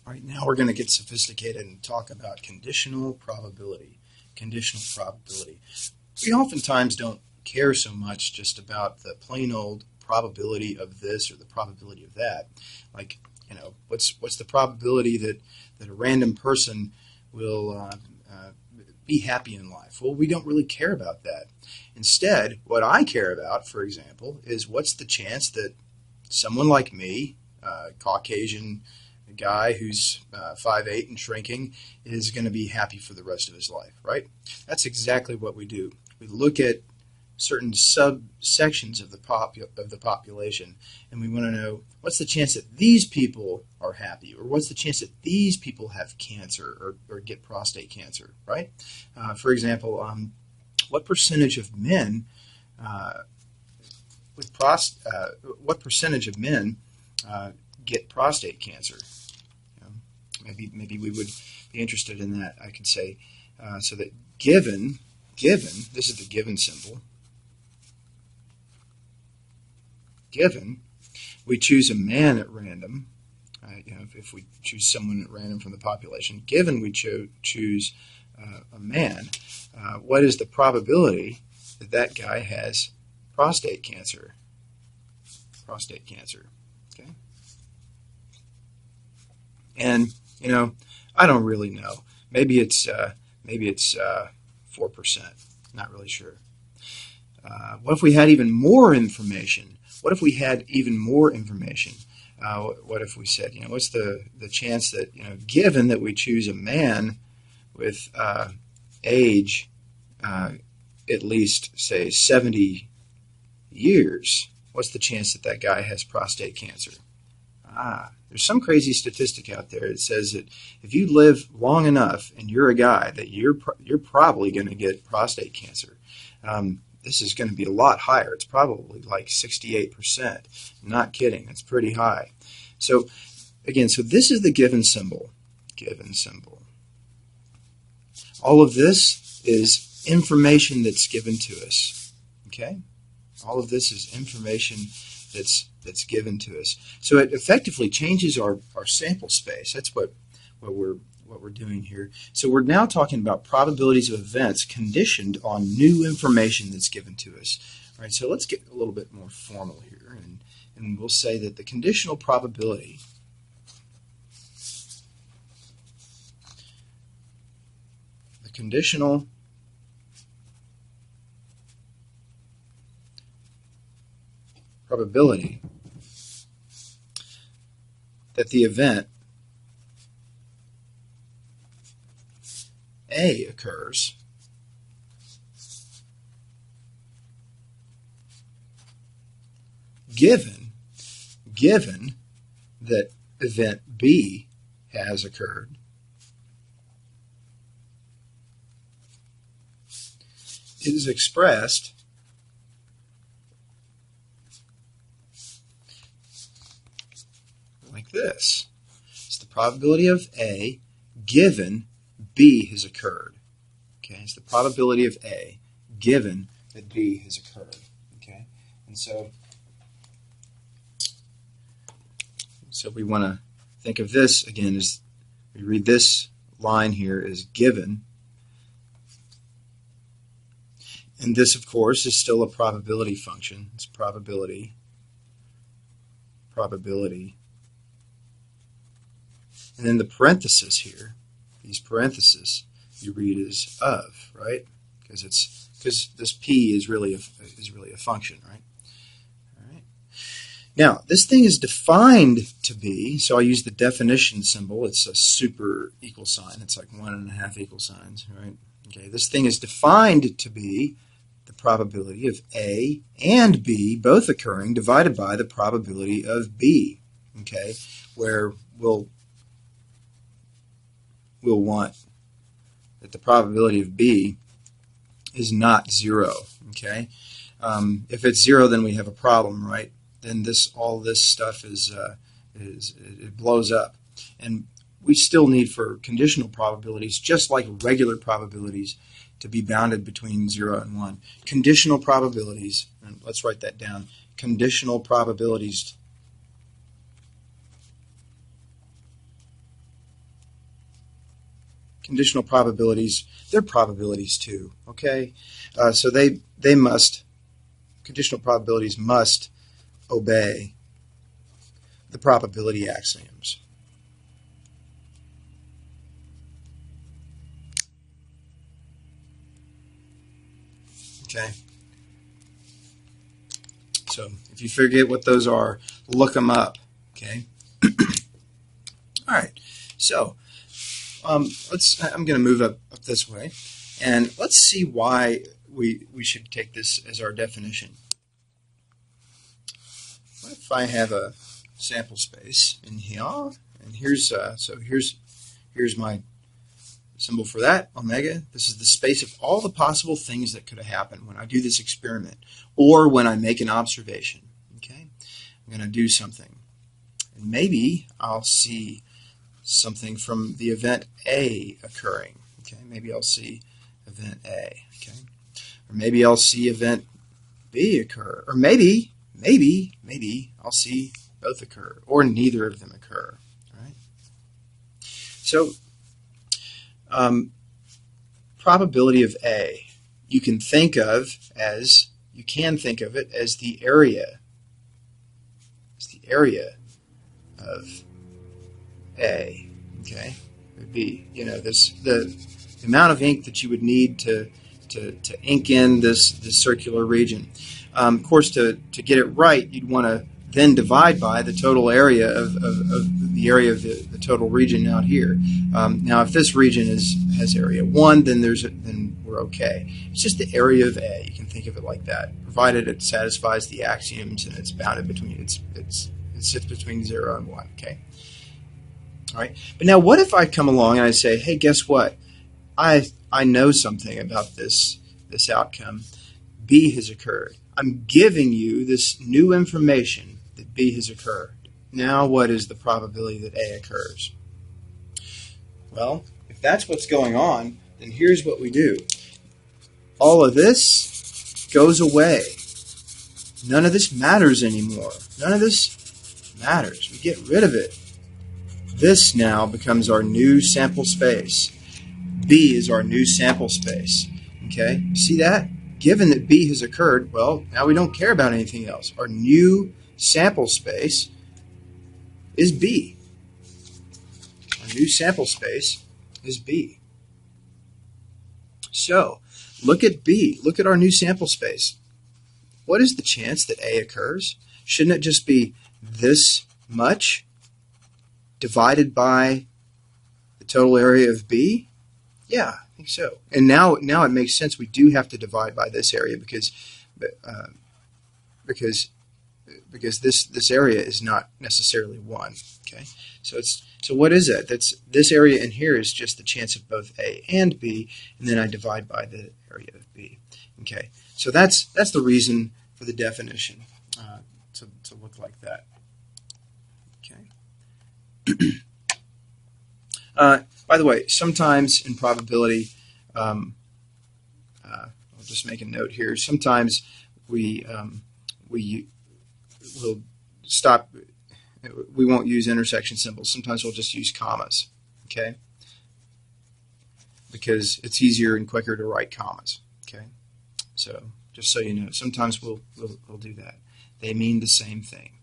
All right, now we're going to get sophisticated and talk about conditional probability. Conditional probability. We oftentimes don't care so much just about the plain old probability of this or the probability of that. Like, what's the probability that a random person will be happy in life? Well, we don't really care about that. Instead, what I care about, for example, is what's the chance that someone like me, Caucasian guy who's 5'8" and shrinking, is going to be happy for the rest of his life, right? That's exactly what we do. We look at certain subsections of the population, and we want to know what's the chance that these people are happy, or what's the chance that these people have cancer or get prostate cancer, right? For example, what percentage of men what percentage of men get prostate cancer? Maybe we would be interested in that. I could say so that given this is the given symbol. Given we choose a man at random, if we choose someone at random from the population, given we choose a man, what is the probability that that guy has prostate cancer? Prostate cancer. Okay. And I don't really know. Maybe it's 4%. Not really sure. What if we had even more information? What if we had even more information? What if we said, what's the chance that, given that we choose a man with age at least, say, 70 years, what's the chance that that guy has prostate cancer? There's some crazy statistic out there that says that if you live long enough and you're a guy, that you're probably going to get prostate cancer. This is going to be a lot higher. It's probably like 68%. Not kidding. It's pretty high. So again, this is the given symbol. Given symbol. All of this is information that's given to us. Okay? All of this is information that's given to us. So it effectively changes our sample space. That's what we're doing here. So we're now talking about probabilities of events conditioned on new information that's given to us. All right, so let's get a little bit more formal here, and we'll say that the conditional probability probability that the event A occurs given that event B has occurred is expressed like this. It's the probability of A given B has occurred. Okay, it's the probability of A given that B has occurred. Okay, and so we want to think of this again as we read this line here as given, and this, of course, is still a probability function. It's probability, and then the parenthesis here. These parentheses you read as of, right? Because this P is really a function, right? All right. Now this thing is defined to be. So I use the definition symbol. It's a super equal sign. It's like 1.5 equal signs, right? Okay. This thing is defined to be the probability of A and B both occurring divided by the probability of B. Okay, where we'll want that the probability of B is not 0. Okay, if it's 0, then we have a problem, right? Then all this stuff it blows up, and we still need for conditional probabilities, just like regular probabilities, to be bounded between 0 and 1. Conditional probabilities, and let's write that down. Conditional probabilities conditional probabilities, they're probabilities too, okay? So conditional probabilities must obey the probability axioms. Okay? So if you forget what those are, look them up, okay? All right, so I'm going to move up this way, and let's see why we should take this as our definition. What if I have a sample space in here, and here's my symbol for that, omega. This is the space of all the possible things that could have happened when I do this experiment, or when I make an observation. Okay, I'm going to do something, and maybe I'll see something from the event A occurring. Okay, maybe I'll see event A. Okay, or maybe I'll see event B occur, or maybe I'll see both occur, or neither of them occur. All right. So, probability of A, you can think of it as the area. It's the area of A. Okay, it would be the amount of ink that you would need to ink in this circular region. Of course, to get it right, you'd want to then divide by the total area of the area of the total region out here. Now, if this region has area 1, then we're okay. It's just the area of A. You can think of it like that, provided it satisfies the axioms and it's bounded between it sits between 0 and 1. Okay. All right. But now, what if I come along and I say, hey, guess what? I know something about this outcome. B has occurred. I'm giving you this new information that B has occurred. Now what is the probability that A occurs? Well, if that's what's going on, then here's what we do. All of this goes away. None of this matters anymore. None of this matters. We get rid of it. This now becomes our new sample space. B is our new sample space. Okay, see that? Given that B has occurred, well, now we don't care about anything else. Our new sample space is B. Our new sample space is B. So, look at B. Look at our new sample space. What is the chance that A occurs? Shouldn't it just be this much divided by the total area of B? Yeah, I think so. And now it makes sense. We do have to divide by this area because this area is not necessarily 1. Okay, so what is it? This area in here is just the chance of both A and B, and then I divide by the area of B. Okay, so that's the reason for the definition to look like that. Okay. By the way, sometimes in probability, I'll just make a note here. Sometimes we will stop. We won't use intersection symbols. Sometimes we'll just use commas. Okay, because it's easier and quicker to write commas. Okay, so just so you know, sometimes we'll do that. They mean the same thing.